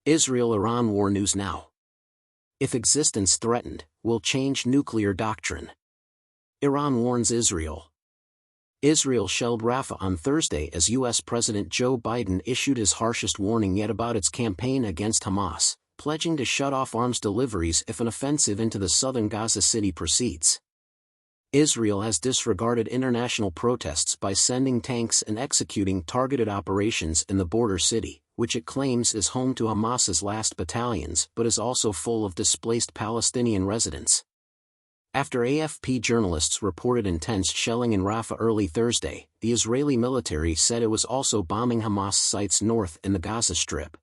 Israel-Iran war news now. If existence threatened, will change nuclear doctrine. Iran warns Israel. Israel shelled Rafah on Thursday as U.S. President Joe Biden issued his harshest warning yet about its campaign against Hamas, pledging to shut off arms deliveries if an offensive into the southern Gaza City proceeds. Israel has disregarded international protests by sending tanks and executing targeted operations in the border city, which it claims is home to Hamas's last battalions but is also full of displaced Palestinian residents. After AFP journalists reported intense shelling in Rafah early Thursday, the Israeli military said it was also bombing Hamas sites north in the Gaza Strip.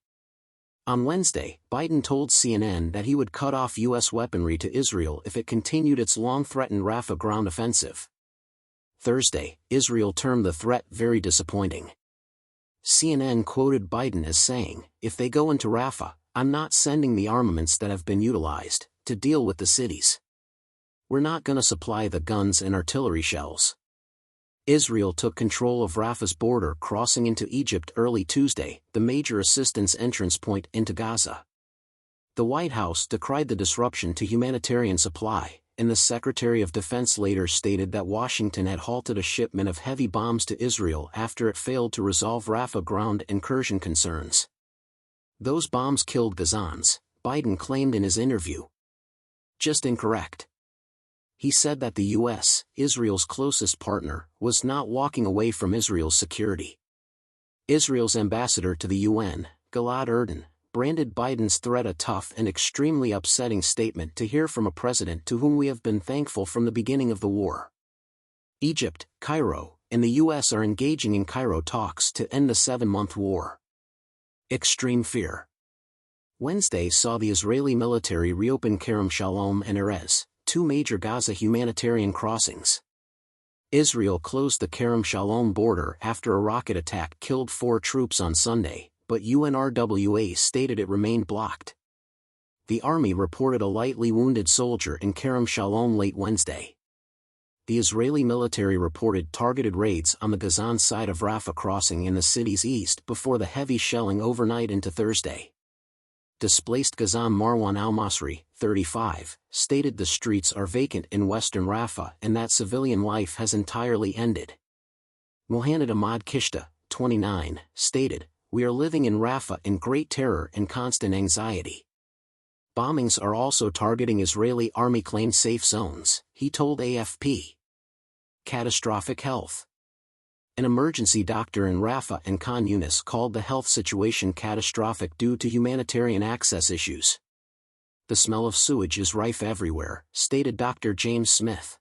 On Wednesday, Biden told CNN that he would cut off U.S. weaponry to Israel if it continued its long-threatened Rafah ground offensive. Thursday, Israel termed the threat very disappointing. CNN quoted Biden as saying, "If they go into Rafah, I'm not sending the armaments that have been utilized to deal with the cities. We're not going to supply the guns and artillery shells." Israel took control of Rafah's border crossing into Egypt early Tuesday, the major assistance entrance point into Gaza. The White House decried the disruption to humanitarian supply, and the Secretary of Defense later stated that Washington had halted a shipment of heavy bombs to Israel after it failed to resolve Rafah ground incursion concerns. "Those bombs killed Gazans," Biden claimed in his interview. "Just incorrect." He said that the U.S., Israel's closest partner, was not walking away from Israel's security. Israel's ambassador to the UN, Gilad Erdan, branded Biden's threat a tough and extremely upsetting statement to hear from a president to whom we have been thankful from the beginning of the war. Egypt, Cairo, and the U.S. are engaging in Cairo talks to end the 7-month war. Extreme fear. Wednesday saw the Israeli military reopen Kerem Shalom and Erez, two major Gaza humanitarian crossings. Israel closed the Kerem Shalom border after a rocket attack killed 4 troops on Sunday, but UNRWA stated it remained blocked. The army reported a lightly wounded soldier in Kerem Shalom late Wednesday. The Israeli military reported targeted raids on the Gazan side of Rafah crossing in the city's east before the heavy shelling overnight into Thursday. Displaced Gazan Marwan al-Masri, 35, stated the streets are vacant in western Rafah and that civilian life has entirely ended. Mohamed Ahmad Kishta, 29, stated, "We are living in Rafah in great terror and constant anxiety. Bombings are also targeting Israeli army-claimed safe zones," he told AFP. Catastrophic health. An emergency doctor in Rafah and Khan Yunis called the health situation catastrophic due to humanitarian access issues. "The smell of sewage is rife everywhere," stated Dr. James Smith.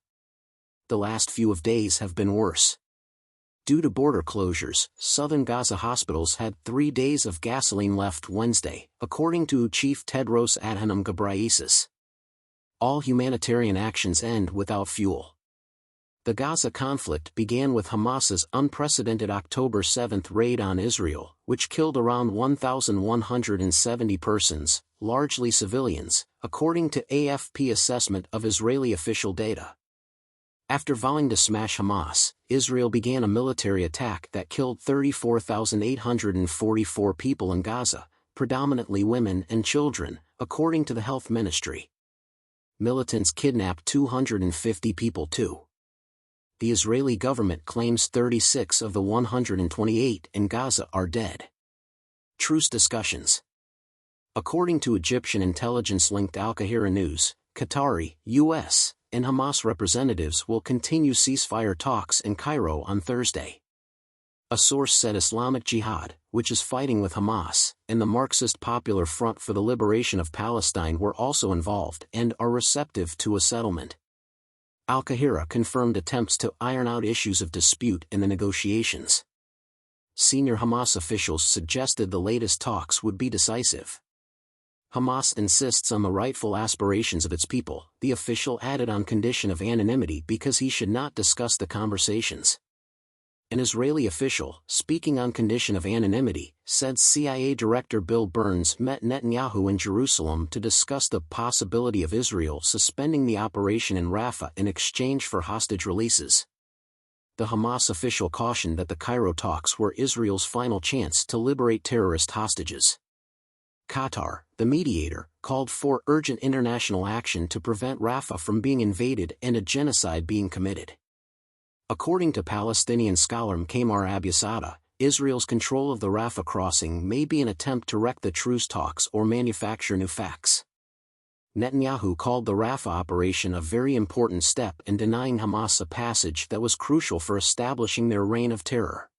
"The last few days have been worse. Due to border closures, southern Gaza hospitals had 3 days of gasoline left Wednesday, according to Chief Tedros Adhanom Ghebreyesus. All humanitarian actions end without fuel." The Gaza conflict began with Hamas's unprecedented October 7 raid on Israel, which killed around 1,170 persons, largely civilians, according to AFP assessment of Israeli official data. After vowing to smash Hamas, Israel began a military attack that killed 34,844 people in Gaza, predominantly women and children, according to the health ministry. Militants kidnapped 250 people too. The Israeli government claims 36 of the 128 in Gaza are dead. Truce discussions. According to Egyptian intelligence-linked Al Qahira News, Qatari, U.S., and Hamas representatives will continue ceasefire talks in Cairo on Thursday. A source said Islamic Jihad, which is fighting with Hamas, and the Marxist Popular Front for the Liberation of Palestine were also involved and are receptive to a settlement. Al Qahira confirmed attempts to iron out issues of dispute in the negotiations. Senior Hamas officials suggested the latest talks would be decisive. Hamas insists on the rightful aspirations of its people, the official added, on condition of anonymity because he should not discuss the conversations. An Israeli official, speaking on condition of anonymity, said CIA Director Bill Burns met Netanyahu in Jerusalem to discuss the possibility of Israel suspending the operation in Rafah in exchange for hostage releases. The Hamas official cautioned that the Cairo talks were Israel's final chance to liberate terrorist hostages. Qatar, the mediator, called for urgent international action to prevent Rafah from being invaded and a genocide being committed. According to Palestinian scholar Mqammar Abusadah, Israel's control of the Rafah crossing may be an attempt to wreck the truce talks or manufacture new facts. Netanyahu called the Rafah operation a very important step in denying Hamas a passage that was crucial for establishing their reign of terror.